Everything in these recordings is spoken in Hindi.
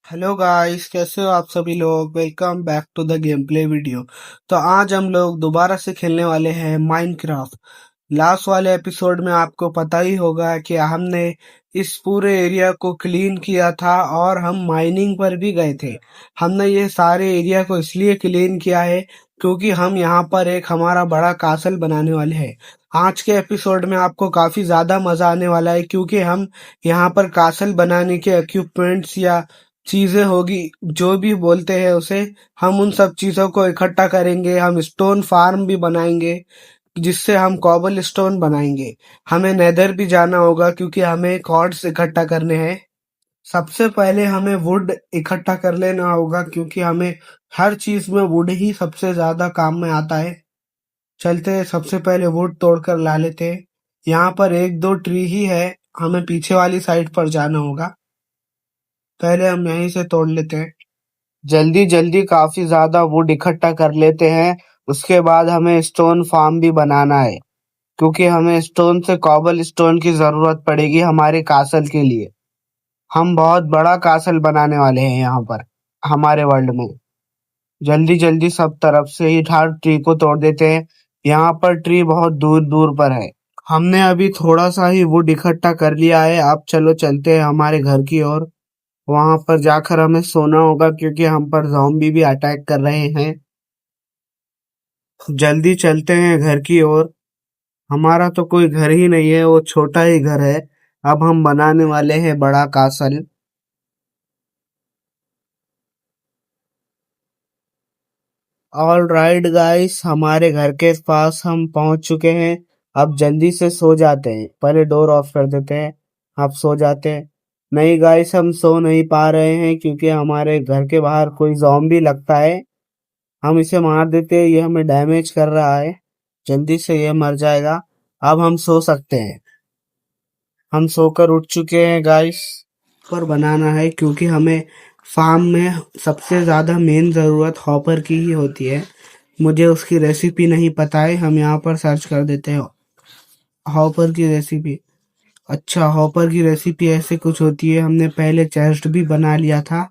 हेलो गाइस, कैसे हो आप सभी लोग। Welcome back to the game play video. तो आज हम लोग दोबारा से खेलने वाले हैं माइनक्राफ्ट। लास्ट वाले एपिसोड में आपको पता ही होगा कि हमने इस पूरे एरिया को क्लीन किया था और हम माइनिंग पर भी गए थे। हमने ये सारे एरिया को इसलिए क्लीन किया है क्योंकि हम यहाँ पर एक हमारा बड़ा कासल बनाने वाले हैं। आज के एपिसोड में आपको काफी ज्यादा मजा आने वाला है क्योंकि हम यहाँ पर कासल बनाने के इक्विपमेंट्स या चीजें होगी, जो भी बोलते हैं उसे, हम उन सब चीजों को इकट्ठा करेंगे। हम स्टोन फार्म भी बनाएंगे जिससे हम कॉबल स्टोन बनाएंगे। हमें नेदर भी जाना होगा क्योंकि हमें कॉर्ड्स इकट्ठा करने हैं। सबसे पहले हमें वुड इकट्ठा कर लेना होगा क्योंकि हमें हर चीज में वुड ही सबसे ज्यादा काम में आता है। चलते हैं, सबसे पहले वुड तोड़कर ला लेते हैं। यहाँ पर एक दो ट्री ही है, हमें पीछे वाली साइड पर जाना होगा। पहले हम यहीं से तोड़ लेते हैं। जल्दी जल्दी काफी ज्यादा वुड इकट्ठा कर लेते हैं। उसके बाद हमें स्टोन फार्म भी बनाना है क्योंकि हमें स्टोन से कॉबल स्टोन की जरूरत पड़ेगी हमारे कासल के लिए। हम बहुत बड़ा कासल बनाने वाले हैं यहाँ पर हमारे वर्ल्ड में। जल्दी जल्दी सब तरफ से ही हर ट्री को तोड़ देते हैं। यहाँ पर ट्री बहुत दूर दूर पर है। हमने अभी थोड़ा सा ही वुड इकट्ठा कर लिया है। अब चलो चलते हैं हमारे घर की ओर। वहां पर जाकर हमें सोना होगा क्योंकि हम पर ज़ॉम्बी भी अटैक कर रहे हैं। जल्दी चलते हैं घर की ओर। हमारा तो कोई घर ही नहीं है, वो छोटा ही घर है। अब हम बनाने वाले हैं बड़ा कासल। ऑल राइट गाइस, हमारे घर के पास हम पहुंच चुके हैं। अब जल्दी से सो जाते हैं। पहले डोर ऑफ कर देते हैं। अब सो जाते हैं। नहीं गाइस, हम सो नहीं पा रहे हैं क्योंकि हमारे घर के बाहर कोई ज़ॉम्बी लगता है। हम इसे मार देते हैं, ये हमें डैमेज कर रहा है। जल्दी से ये मर जाएगा। अब हम सो सकते हैं। हम सोकर उठ चुके हैं गाइस। पर बनाना है क्योंकि हमें फार्म में सबसे ज्यादा मेन जरूरत हॉपर की ही होती है। मुझे उसकी रेसिपी नहीं पता है, हम यहाँ पर सर्च कर देते हैं हॉपर की रेसिपी। अच्छा, हॉपर की रेसिपी ऐसे कुछ होती है। हमने पहले चेस्ट भी बना लिया था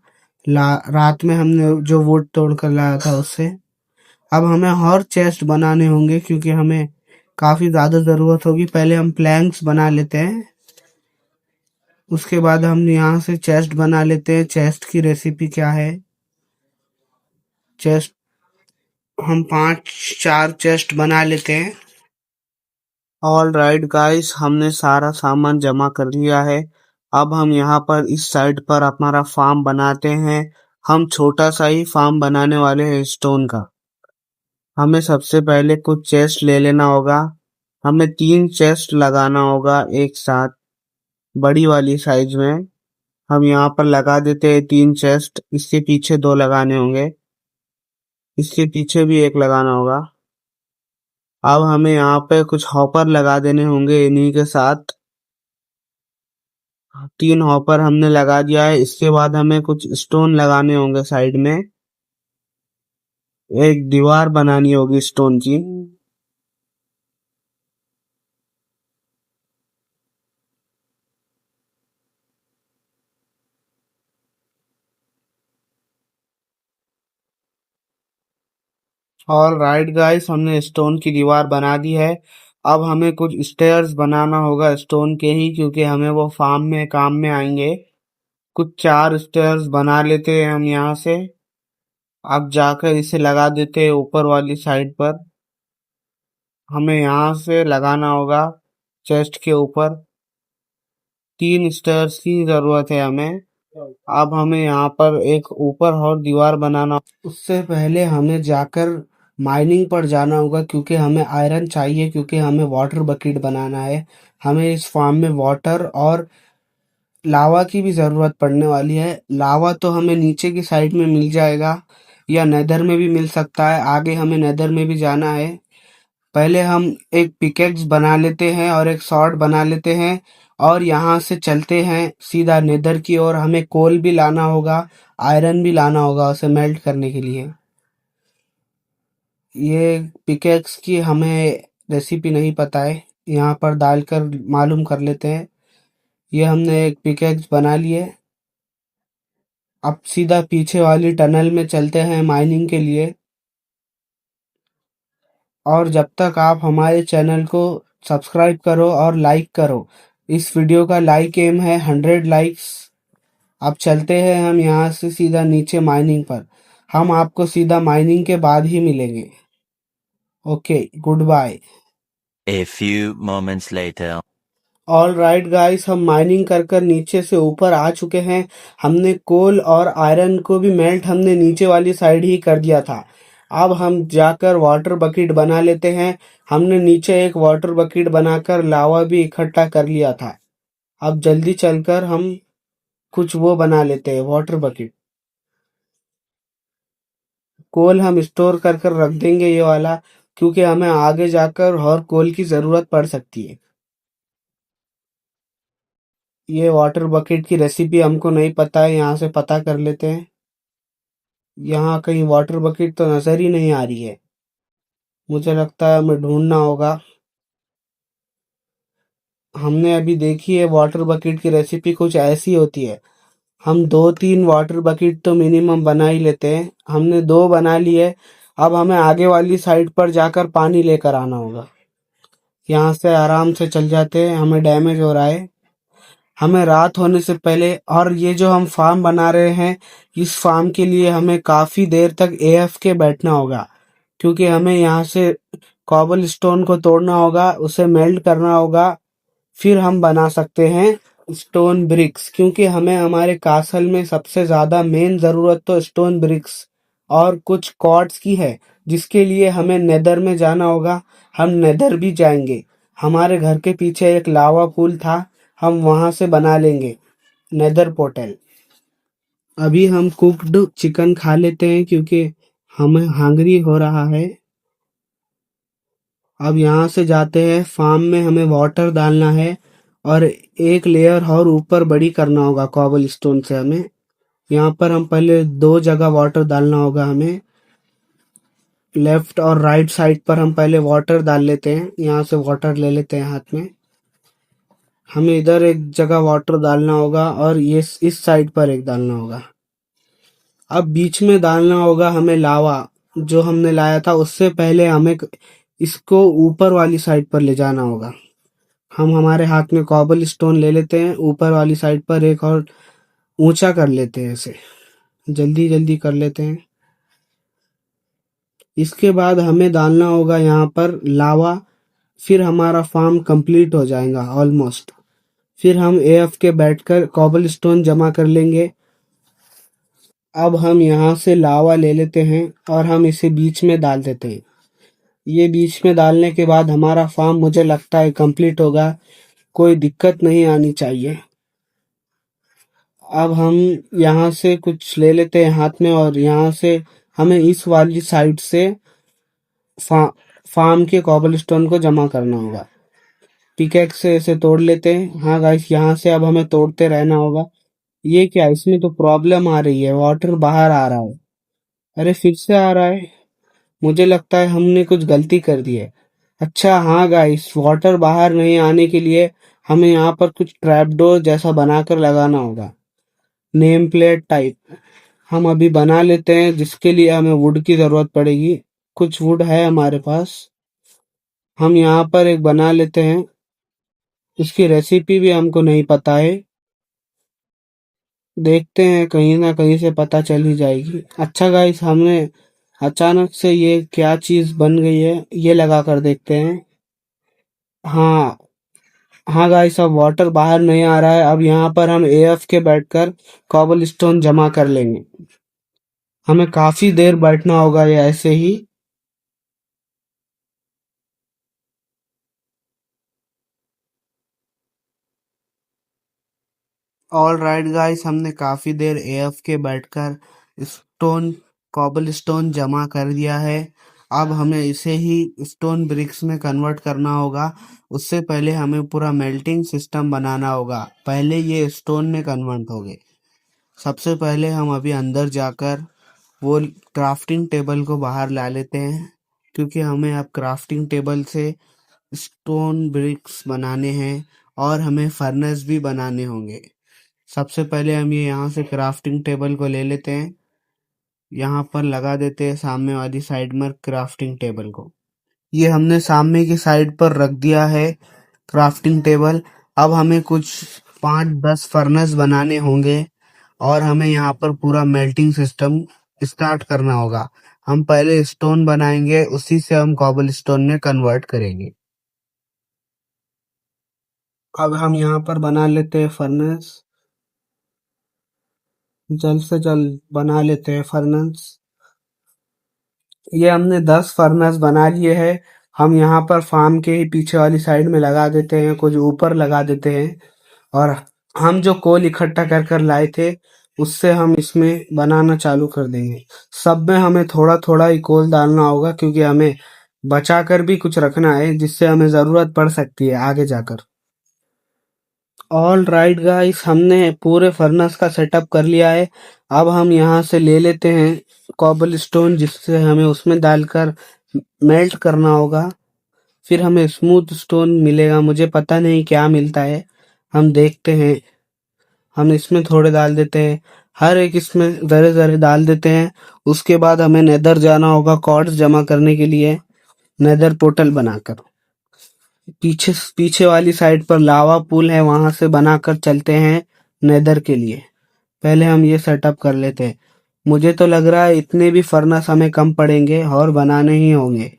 रात में, हमने जो वुड तोड़ कर लाया था उससे। अब हमें और चेस्ट बनाने होंगे क्योंकि हमें काफी ज्यादा जरूरत होगी। पहले हम प्लैंक्स बना लेते हैं, उसके बाद हम यहाँ से चेस्ट बना लेते हैं। चेस्ट की रेसिपी क्या है? चेस्ट हम 5-4 चेस्ट बना लेते हैं। ऑल राइट गाइस, हमने सारा सामान जमा कर लिया है। अब हम यहाँ पर इस साइड पर हमारा फार्म बनाते हैं। हम छोटा सा ही फार्म बनाने वाले हैं स्टोन का। हमें सबसे पहले कुछ चेस्ट ले लेना होगा। हमें 3 चेस्ट लगाना होगा एक साथ, बड़ी वाली साइज में। हम यहाँ पर लगा देते हैं 3 चेस्ट। इसके पीछे 2 लगाने होंगे, इसके पीछे भी एक लगाना होगा। अब हमें यहाँ पे कुछ हॉपर लगा देने होंगे इन्हीं के साथ। 3 हॉपर हमने लगा दिया है। इसके बाद हमें कुछ स्टोन लगाने होंगे साइड में। एक दीवार बनानी होगी स्टोन की। और राइट गाइस, हमने स्टोन की दीवार बना दी है। अब हमें कुछ स्टेयर्स बनाना होगा स्टोन के ही क्योंकि हमें वो फार्म में काम में आएंगे। कुछ 4 स्टेयर्स बना लेते हैं हम यहाँ से। अब जाकर इसे लगा देते हैं ऊपर वाली साइड पर। हमें यहाँ से लगाना होगा चेस्ट के ऊपर। 3 स्टेयर्स की जरूरत है हमें। अब हमें यहाँ पर एक ऊपर और दीवार बनाना। उससे पहले हमें जाकर माइनिंग पर जाना होगा क्योंकि हमें आयरन चाहिए, क्योंकि हमें वाटर बकेट बनाना है। हमें इस फार्म में वाटर और लावा की भी जरूरत पड़ने वाली है। लावा तो हमें नीचे की साइड में मिल जाएगा या नेदर में भी मिल सकता है। आगे हमें नेदर में भी जाना है। पहले हम एक पिकेक्स बना लेते हैं और एक सॉर्ड बना लेते हैं और यहाँ से चलते हैं सीधा नेदर की ओर। हमें कोल भी लाना होगा, आयरन भी लाना होगा उसे मेल्ट करने के लिए। ये पिकेक्स की हमें रेसिपी नहीं पता है, यहाँ पर डालकर मालूम कर लेते हैं। ये हमने एक पिकेक्स बना ली है। अब सीधा पीछे वाली टनल में चलते हैं माइनिंग के लिए। और जब तक आप हमारे चैनल को सब्सक्राइब करो और लाइक करो। इस वीडियो का लाइक एम है 100 लाइक्स। अब चलते हैं हम यहाँ से सीधा नीचे माइनिंग पर। हम आपको सीधा माइनिंग के बाद ही मिलेंगे। Okay, good bye. A few moments later. All right guys, हम माइनिंग कर कर नीचे से ऊपर आ चुके हैं। हमने कोल और आयरन को भी मेल्ट हमने नीचे वाली साइड ही कर दिया था। अब हम जाकर वाटर बकेट बना लेते हैं। हमने नीचे एक वाटर बकेट बनाकर लावा भी इकट्ठा कर लिया था। अब जल्दी चलकर हम कुछ वो बना लेते हैं वाटर बकेट। कोल हम स्टोर कर कर रख देंगे ये वाला, क्योंकि हमें आगे जाकर और कोल की ज़रूरत पड़ सकती है। ये वाटर बकेट की रेसिपी हमको नहीं पता है, यहाँ से पता कर लेते हैं। यहाँ कहीं वाटर बकेट तो नज़र ही नहीं आ रही है। मुझे लगता है हमें ढूंढना होगा। हमने अभी देखी है वाटर बकेट की रेसिपी कुछ ऐसी होती है। हम 2-3 वाटर बकेट तो मिनिमम बना ही लेते हैं। हमने 2 बना लिए। अब हमें आगे वाली साइड पर जाकर पानी लेकर आना होगा। यहाँ से आराम से चल जाते हैं, हमें डैमेज हो रहा है। हमें रात होने से पहले, और ये जो हम फार्म बना रहे हैं, इस फार्म के लिए हमें काफ़ी देर तक AFK बैठना होगा, क्योंकि हमें यहाँ से कॉबल स्टोन को तोड़ना होगा, उसे मेल्ट करना होगा, फिर हम बना सकते हैं स्टोन ब्रिक्स। क्योंकि हमें हमारे कासल में सबसे ज़्यादा मेन ज़रूरत तो स्टोन ब्रिक्स और कुछ कॉर्ड्स की है, जिसके लिए हमें नेदर में जाना होगा। हम नेदर भी जाएंगे। हमारे घर के पीछे एक लावा पूल था, हम वहां से बना लेंगे नेदर पोर्टल। अभी हम कुक्ड चिकन खा लेते हैं, क्योंकि हमें हंगरी हो रहा है। अब यहाँ से जाते हैं फार्म में, हमें वाटर डालना है और एक लेयर और ऊपर बड़ी करना होगा कॉबल स्टोन से हमें। यहाँ पर हम पहले 2 जगह वाटर डालना होगा हमें। लेफ्ट और राइट साइड पर हम पहले वाटर डाल लेते हैं। यहाँ से वाटर ले लेते हैं हाथ में। हमें इधर एक जगह वाटर डालना होगा और ये इस साइड पर एक डालना होगा। अब बीच में डालना होगा हमें लावा, जो हमने लाया था। उससे पहले हमें इसको ऊपर वाली साइड पर ले जाना होगा। हम हमारे हाथ में कॉबल स्टोन ले लेते हैं, ऊपर वाली साइड पर एक और ऊंचा कर लेते हैं इसे। जल्दी जल्दी कर लेते हैं। इसके बाद हमें डालना होगा यहाँ पर लावा। फिर हमारा फार्म कंप्लीट हो जाएगा ऑलमोस्ट। फिर हम AFK बैठकर कॉबल स्टोन जमा कर लेंगे। अब हम यहाँ से लावा ले लेते हैं और हम इसे बीच में डाल देते हैं। ये बीच में डालने के बाद हमारा फार्म मुझे लगता है कंप्लीट होगा। कोई दिक्कत नहीं आनी चाहिए। अब हम यहाँ से कुछ ले लेते हैं हाथ में और यहाँ से हमें इस वाली साइड से फा, फार्म के कॉबलस्टोन को जमा करना होगा। पिकेक्स से इसे तोड़ लेते हैं। हाँ गाइस, यहाँ से अब हमें तोड़ते रहना होगा। ये क्या, इसमें तो प्रॉब्लम आ रही है, वाटर बाहर आ रहा है। अरे फिर से आ रहा है। मुझे लगता है हमने कुछ गलती कर दी है। अच्छा हाँ गाइस, वाटर बाहर नहीं आने के लिए हमें यहाँ पर कुछ ट्रैपडोर जैसा बनाकर लगाना होगा, नेम प्लेट टाइप। हम अभी बना लेते हैं, जिसके लिए हमें वुड की ज़रूरत पड़ेगी। कुछ वुड है हमारे पास, हम यहाँ पर एक बना लेते हैं। इसकी रेसिपी भी हमको नहीं पता है, देखते हैं कहीं ना कहीं से पता चल ही जाएगी। अच्छा गाइस, हमने अचानक से ये क्या चीज़ बन गई है, ये लगा कर देखते हैं। हाँ, हाँ गाइस, अब वाटर बाहर नहीं आ रहा है। अब यहाँ पर हम AFK बैठकर कॉबल स्टोन जमा कर लेंगे। हमें काफ़ी देर बैठना होगा ये ऐसे ही। ऑल राइट गाइस, हमने काफ़ी देर AFK बैठकर स्टोन कॉबल स्टोन जमा कर दिया है। अब हमें इसे ही स्टोन ब्रिक्स में कन्वर्ट करना होगा। उससे पहले हमें पूरा मेल्टिंग सिस्टम बनाना होगा, पहले ये स्टोन में कन्वर्ट होंगे। सबसे पहले हम अभी अंदर जाकर वो क्राफ्टिंग टेबल को बाहर ला लेते हैं, क्योंकि हमें अब क्राफ्टिंग टेबल से स्टोन ब्रिक्स बनाने हैं और हमें फर्नेस भी बनाने होंगे। सबसे पहले हम ये यहाँ से क्राफ्टिंग टेबल को ले लेते हैं, यहाँ पर लगा देते हैं सामने वाली साइड में क्राफ्टिंग टेबल को। ये हमने सामने की साइड पर रख दिया है क्राफ्टिंग टेबल। अब हमें कुछ 5-10 फर्नेस बनाने होंगे और हमें यहाँ पर पूरा मेल्टिंग सिस्टम स्टार्ट करना होगा। हम पहले स्टोन बनाएंगे, उसी से हम कॉबल स्टोन में कन्वर्ट करेंगे। अब हम यहाँ पर बना लेते हैं फर्नेस, जल्द से जल्द बना लेते हैं फर्नेस। ये हमने 10 फर्नेस बना लिए हैं। हम यहाँ पर फार्म के ही पीछे वाली साइड में लगा देते हैं, कुछ ऊपर लगा देते हैं, और हम जो कोल इकट्ठा कर कर लाए थे उससे हम इसमें बनाना चालू कर देंगे। सब में हमें थोड़ा थोड़ा ही कोल डालना होगा, क्योंकि हमें बचा कर भी कुछ रखना है जिससे हमें ज़रूरत पड़ सकती है आगे जाकर। ऑल राइट गाइस, हमने पूरे फर्नेस का सेटअप कर लिया है। अब हम यहाँ से ले लेते हैं कॉबल स्टोन, जिससे हमें उसमें डालकर मेल्ट करना होगा। फिर हमें स्मूथ स्टोन मिलेगा, मुझे पता नहीं क्या मिलता है, हम देखते हैं। हम इसमें थोड़े डाल देते हैं, हर एक इसमें ज़रे ज़रे डाल देते हैं। उसके बाद हमें नेदर जाना होगा कॉर्ड्स जमा करने के लिए, नेदर पोर्टल बनाकर। पीछे पीछे वाली साइड पर लावा पूल है, वहां से बनाकर चलते हैं नेदर के लिए। पहले हम ये सेटअप कर लेते हैं। मुझे तो लग रहा है इतने भी फर्नेस हमें कम पड़ेंगे और बनाने ही होंगे।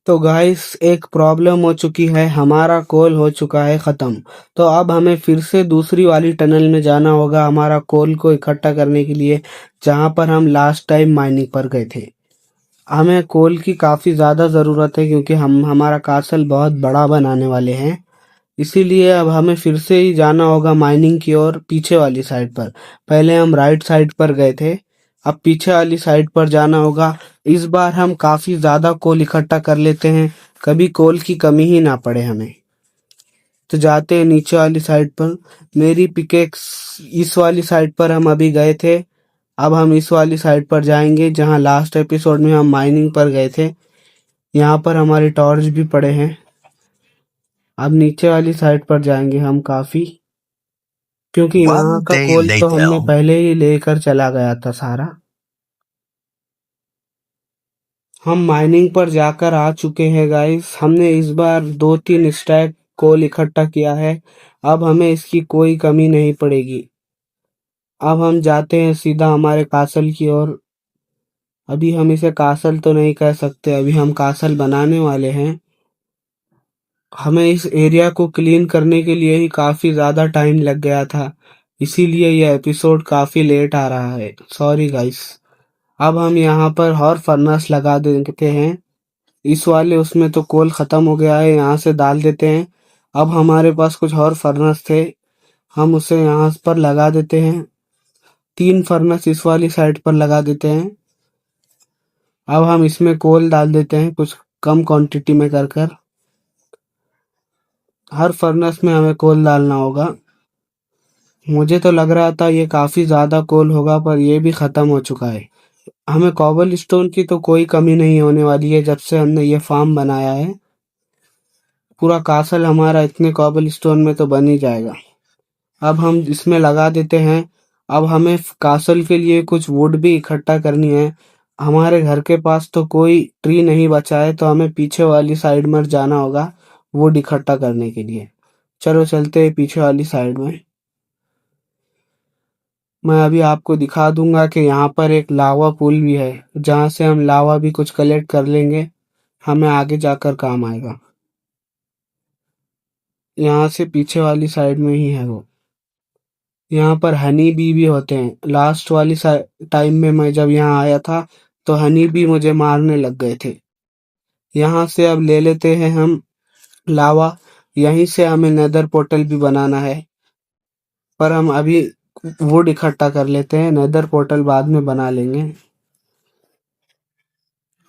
तो गाइस, एक प्रॉब्लम हो चुकी है, हमारा कोल हो चुका है ख़त्म। तो अब हमें फिर से दूसरी वाली टनल में जाना होगा हमारा कोल को इकट्ठा करने के लिए, जहाँ पर हम लास्ट टाइम माइनिंग पर गए थे। हमें कोल की काफ़ी ज़्यादा ज़रूरत है, क्योंकि हम हमारा कासल बहुत बड़ा बनाने वाले हैं। इसीलिए अब हमें फिर से ही जाना होगा माइनिंग की ओर, पीछे वाली साइड पर। पहले हम राइट साइड पर गए थे, अब पीछे वाली साइड पर जाना होगा। इस बार हम काफ़ी ज़्यादा कोल इकट्ठा कर लेते हैं, कभी कोल की कमी ही ना पड़े हमें। तो जाते हैं नीचे वाली साइड पर। मेरी पिकेक्स इस वाली साइड पर हम अभी गए थे, अब हम इस वाली साइड पर जाएंगे जहां लास्ट एपिसोड में हम माइनिंग पर गए थे। यहाँ पर हमारे टॉर्च भी पड़े हैं। अब नीचे वाली साइड पर जाएंगे हम काफ़ी, क्योंकि यहाँ One का day कोल तो हमने later. पहले ही लेकर चला गया था सारा। हम माइनिंग पर जाकर आ चुके हैं गाइस। हमने इस बार 2-3 स्टैक कोल इकट्ठा किया है, अब हमें इसकी कोई कमी नहीं पड़ेगी। अब हम जाते हैं सीधा हमारे कासल की ओर। अभी हम इसे कासल तो नहीं कह सकते, अभी हम कासल बनाने वाले हैं। हमें इस एरिया को क्लीन करने के लिए ही काफ़ी ज़्यादा टाइम लग गया था, इसीलिए यह एपिसोड काफ़ी लेट आ रहा है, सॉरी गाइस। अब हम यहाँ पर और फर्नेस लगा देते हैं। इस वाले उसमें तो कोल ख़त्म हो गया है, यहाँ से डाल देते हैं। अब हमारे पास कुछ और फर्नेस थे, हम उसे यहाँ पर लगा देते हैं। 3 फर्नेस इस वाली साइड पर लगा देते हैं। अब हम इसमें कोल डाल देते हैं, कुछ कम क्वांटिटी में कर कर। हर फर्नेस में हमें कोल डालना होगा। मुझे तो लग रहा था ये काफ़ी ज़्यादा कोल होगा, पर ये भी ख़त्म हो चुका है। हमें कॉबल स्टोन की तो कोई कमी नहीं होने वाली है, जब से हमने ये फार्म बनाया है। पूरा कासल हमारा इतने कॉबल स्टोन में तो बन ही जाएगा। अब हम इसमें लगा देते हैं। अब हमें कासल के लिए कुछ वुड भी इकट्ठा करनी है। हमारे घर के पास तो कोई ट्री नहीं बचा है, तो हमें पीछे वाली साइड में जाना होगा वुड इकट्ठा करने के लिए। चलो चलते हैं पीछे वाली साइड में। मैं अभी आपको दिखा दूंगा कि यहाँ पर एक लावा पूल भी है, जहाँ से हम लावा भी कुछ कलेक्ट कर लेंगे, हमें आगे जाकर काम आएगा। यहाँ से पीछे वाली साइड में ही है वो। यहाँ पर हनी बी भी होते हैं। लास्ट वाली टाइम में मैं जब यहाँ आया था, तो हनी बी मुझे मारने लग गए थे। यहाँ से अब ले लेते हैं हम लावा। यहीं से हमें नेदर पोर्टल भी बनाना है, पर हम अभी वुड इकट्ठा कर लेते हैं, नेदर पोर्टल बाद में बना लेंगे।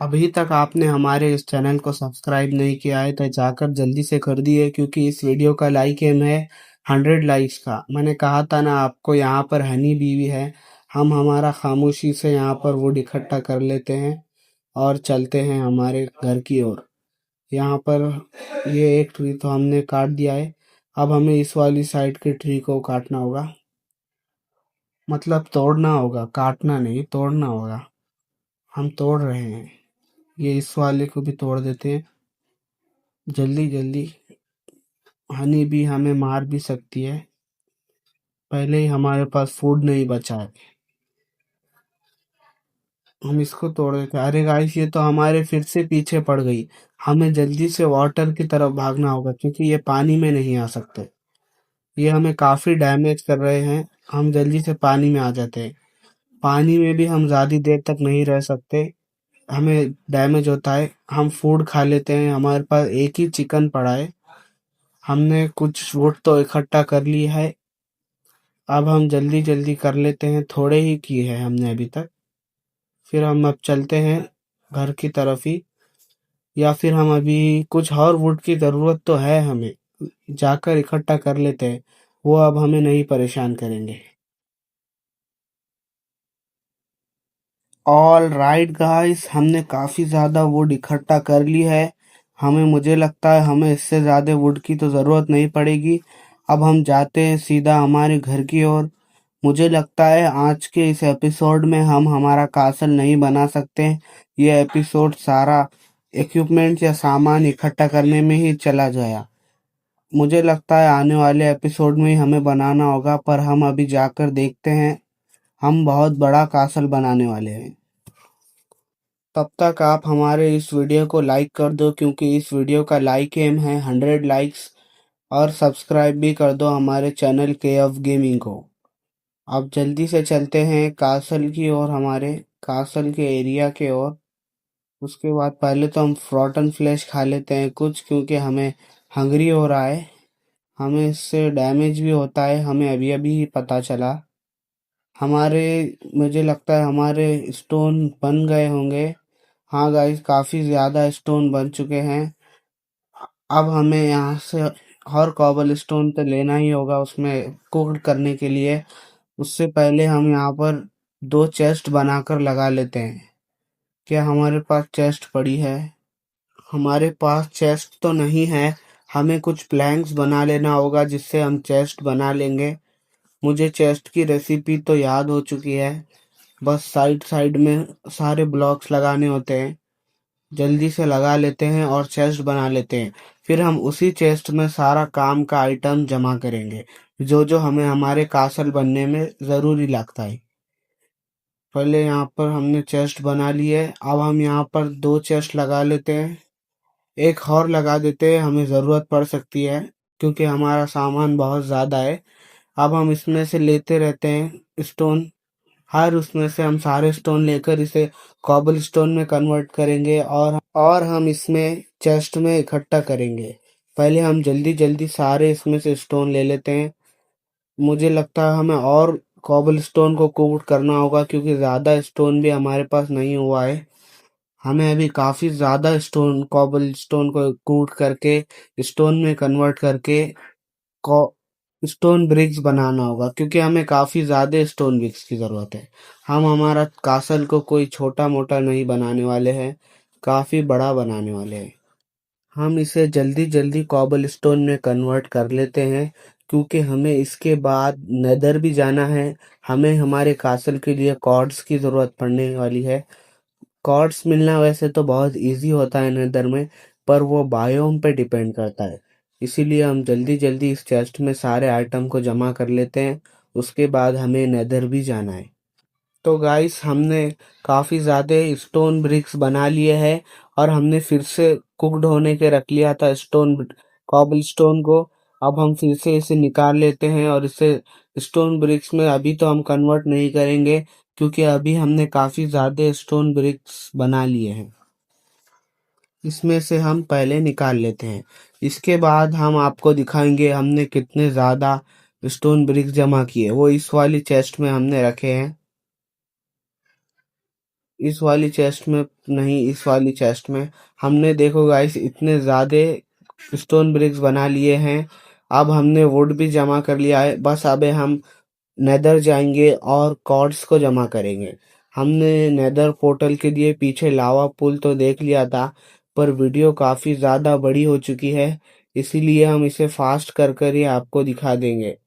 अभी तक आपने हमारे इस चैनल को सब्सक्राइब नहीं किया है तो जाकर जल्दी से कर दिए, क्योंकि इस वीडियो का लाइक एम है 100 लाइक्स का। मैंने कहा था ना आपको, यहाँ पर हनी बीवी है। हम हमारा खामोशी से यहाँ पर वुड इकट्ठा कर लेते हैं और चलते हैं हमारे घर की ओर। यहाँ पर ये एक ट्री तो हमने काट दिया है, अब हमें इस वाली साइड के ट्री को काटना होगा, मतलब तोड़ना होगा, काटना नहीं तोड़ना होगा। हम तोड़ रहे हैं। ये इस वाले को भी तोड़ देते हैं जल्दी जल्दी। हनी भी हमें मार भी सकती है, पहले ही हमारे पास फूड नहीं बचा है। हम इसको तोड़ देते हैं। अरे गाइस, ये तो हमारे फिर से पीछे पड़ गई। हमें जल्दी से वाटर की तरफ भागना होगा क्योंकि ये पानी में नहीं आ सकते। ये हमें काफी डैमेज कर रहे हैं। हम जल्दी से पानी में आ जाते हैं। पानी में भी हम ज्यादा देर तक नहीं रह सकते, हमें डैमेज होता है। हम फूड खा लेते हैं। हमारे पास एक ही चिकन पड़ा है। हमने कुछ वुड तो इकट्ठा कर ली है। अब हम जल्दी जल्दी कर लेते हैं, थोड़े ही किए हैं हमने अभी तक। फिर हम अब चलते हैं घर की तरफ ही, या फिर हम अभी कुछ और वुड की जरूरत तो है हमें, जाकर इकट्ठा कर लेते हैं। वो अब हमें नहीं परेशान करेंगे। ऑल राइट गाइस, हमने काफी ज्यादा वुड इकट्ठा कर ली है। मुझे लगता है हमें इससे ज्यादा वुड की तो जरूरत नहीं पड़ेगी। अब हम जाते हैं सीधा हमारे घर की ओर। मुझे लगता है आज के इस एपिसोड में हम हमारा कासल नहीं बना सकते। ये एपिसोड सारा इक्विपमेंट या सामान इकट्ठा करने में ही चला गया। मुझे लगता है आने वाले एपिसोड में ही हमें बनाना होगा, पर हम अभी जाकर देखते हैं। हम बहुत बड़ा कासल बनाने वाले हैं। तब तक आप हमारे इस वीडियो को लाइक कर दो, क्योंकि इस वीडियो का लाइक एम है 100 लाइक्स। और सब्सक्राइब भी कर दो हमारे चैनल के ऑफ गेमिंग को। अब जल्दी से चलते हैं कासल की ओर, हमारे कासल के एरिया के ओर। उसके बाद पहले तो हम फ्रोटन फ्लैश खा लेते हैं कुछ, क्योंकि हमें हंगरी हो रहा है। हमें इससे डैमेज भी होता है, हमें अभी अभी ही पता चला। हमारे मुझे लगता है हमारे स्टोन बन गए होंगे। हाँ गाइस, काफी ज्यादा स्टोन बन चुके हैं। अब हमें यहाँ से और कॉबल स्टोन तो लेना ही होगा उसमें कुक करने के लिए। उससे पहले हम यहाँ पर 2 चेस्ट बनाकर लगा लेते हैं। क्या हमारे पास चेस्ट पड़ी है? हमारे पास चेस्ट तो नहीं है। हमें कुछ प्लैंक्स बना लेना होगा जिससे हम चेस्ट बना लेंगे। मुझे चेस्ट की रेसिपी तो याद हो चुकी है। बस साइड साइड में सारे ब्लॉक्स लगाने होते हैं। जल्दी से लगा लेते हैं और चेस्ट बना लेते हैं। फिर हम उसी चेस्ट में सारा काम का आइटम जमा करेंगे, जो जो हमें हमारे कासल बनने में ज़रूरी लगता है। पहले यहाँ पर हमने चेस्ट बना ली है। अब हम यहाँ पर 2 चेस्ट लगा लेते हैं। एक और लगा देते हैं, हमें ज़रूरत पड़ सकती है क्योंकि हमारा सामान बहुत ज़्यादा है। अब हम इसमें से लेते रहते हैं स्टोन। हर उसमें से हम सारे स्टोन लेकर इसे कॉबल स्टोन में कन्वर्ट करेंगे और हम इसमें चेस्ट में इकट्ठा करेंगे। पहले हम जल्दी जल्दी सारे इसमें से स्टोन ले लेते हैं। मुझे लगता है हमें और कॉबल स्टोन को कूट करना होगा क्योंकि ज़्यादा स्टोन भी हमारे पास नहीं हुआ है। हमें अभी काफ़ी ज़्यादा स्टोन कॉबल स्टोन को कूट करके स्टोन में कन्वर्ट करके स्टोन ब्रिक्स बनाना होगा, क्योंकि हमें काफी ज्यादा स्टोन ब्रिक्स की जरूरत है। हम हमारा कासल को कोई छोटा मोटा नहीं बनाने वाले हैं, काफी बड़ा बनाने वाले हैं। हम इसे जल्दी जल्दी कॉबल स्टोन में कन्वर्ट कर लेते हैं, क्योंकि हमें इसके बाद नेदर भी जाना है। हमें हमारे कासल के लिए कॉर्ड्स की जरूरत पड़ने वाली है। कॉर्ड्स मिलना वैसे तो बहुत इजी होता है नेदर में, पर वो बायोम पे डिपेंड करता है। इसीलिए हम जल्दी जल्दी इस चेस्ट में सारे आइटम को जमा कर लेते हैं। उसके बाद हमें नेदर भी जाना है। तो गाइस, हमने काफ़ी ज़्यादा स्टोन ब्रिक्स बना लिए हैं और हमने फिर से कुकड होने के रख लिया था स्टोन कॉबल स्टोन को। अब हम फिर से इसे निकाल लेते हैं और इसे स्टोन ब्रिक्स में अभी तो हम कन्वर्ट नहीं करेंगे, क्योंकि अभी हमने काफ़ी ज़्यादा स्टोन ब्रिक्स बना लिए हैं। इसमें से हम पहले निकाल लेते हैं। इसके बाद हम आपको दिखाएंगे हमने कितने ज़्यादा स्टोन ब्रिक्स जमा किए। वो इस वाली चेस्ट में हमने रखे हैं। इस वाली चेस्ट में नहीं, इस वाली चेस्ट में हमने, देखो गाइस, इतने ज़्यादा स्टोन ब्रिक्स बना लिए हैं। अब हमने वुड भी जमा कर लिया है। बस अब हम नेदर जाएंगे और कॉर्ड्स को जमा करेंगे। हमने नेदर पोर्टल के लिए पीछे लावा पुल तो देख लिया था, पर वीडियो काफ़ी ज़्यादा बड़ी हो चुकी है, इसीलिए हम इसे फास्ट कर कर ही आपको दिखा देंगे।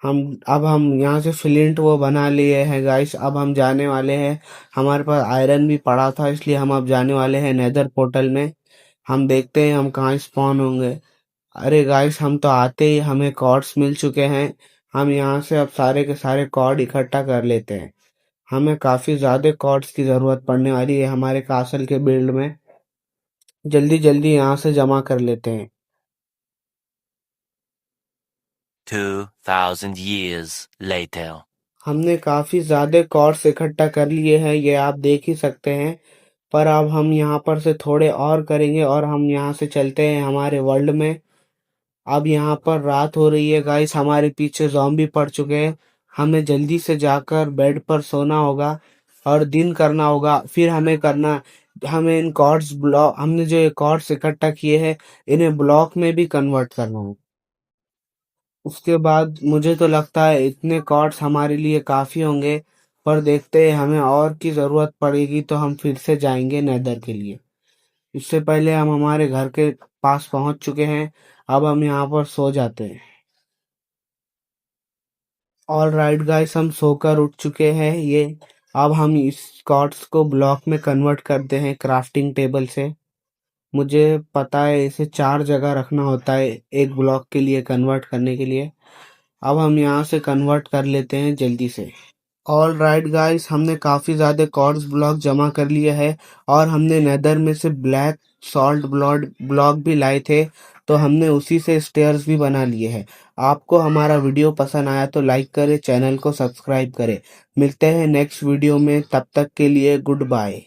हम यहाँ से फ्लिंट वो बना लिए हैं गाइस। अब हम जाने वाले हैं, हमारे पास आयरन भी पड़ा था इसलिए हम अब जाने वाले हैं नेदर पोर्टल में। हम देखते हैं हम कहाँ स्पॉन होंगे। अरे गाइस, हम तो आते ही हमें कॉर्ड्स मिल चुके हैं। हम यहाँ से अब सारे के सारे कॉर्ड इकट्ठा कर लेते हैं। हमें काफी ज्यादा कॉर्ड्स की जरूरत पड़ने वाली है हमारे कासल के बिल्ड में। जल्दी जल्दी यहाँ से जमा कर लेते हैं। 2,000 years later. हमने काफी ज्यादा कॉर्ड्स इकट्ठा कर लिए हैं, ये आप देख ही सकते हैं। पर अब हम यहाँ पर से थोड़े और करेंगे और हम यहाँ से चलते हैं हमारे वर्ल्ड में। अब यहाँ पर रात हो रही है गाइस, हमारे पीछे ज़ॉम्बी पड़ चुके हैं। हमें जल्दी से जाकर बेड पर सोना होगा और दिन करना होगा। फिर हमें इन कॉर्ड्स ब्लॉक, हमने जो ये कॉर्ड्स इकट्ठा किए हैं इन्हें ब्लॉक में भी कन्वर्ट करना होगा। उसके बाद मुझे तो लगता है इतने कॉर्ड्स हमारे लिए काफी होंगे। पर देखते हैं, हमें और की जरूरत पड़ेगी तो हम फिर से जाएंगे नेदर के लिए। इससे पहले हम हमारे घर के पास पहुंच चुके हैं। अब हम यहाँ पर सो जाते हैं। ऑल राइट गाइस, हम सोकर उठ चुके हैं। ये अब हम इस कॉर्ड्स को ब्लॉक में कन्वर्ट करते हैं क्राफ्टिंग टेबल से। मुझे पता है इसे 4 जगह रखना होता है एक ब्लॉक के लिए कन्वर्ट करने के लिए। अब हम यहाँ से कन्वर्ट कर लेते हैं जल्दी से। ऑल राइट गाइस, हमने काफी ज्यादा कॉर्ड्स ब्लॉक जमा कर लिए है और हमने नेदर में से ब्लैक सॉल्ट ब्लॉक भी लाए थे, तो हमने उसी से स्टेयर्स भी बना लिए हैं। आपको हमारा वीडियो पसंद आया तो लाइक करें, चैनल को सब्सक्राइब करें। मिलते हैं नेक्स्ट वीडियो में, तब तक के लिए गुड बाय।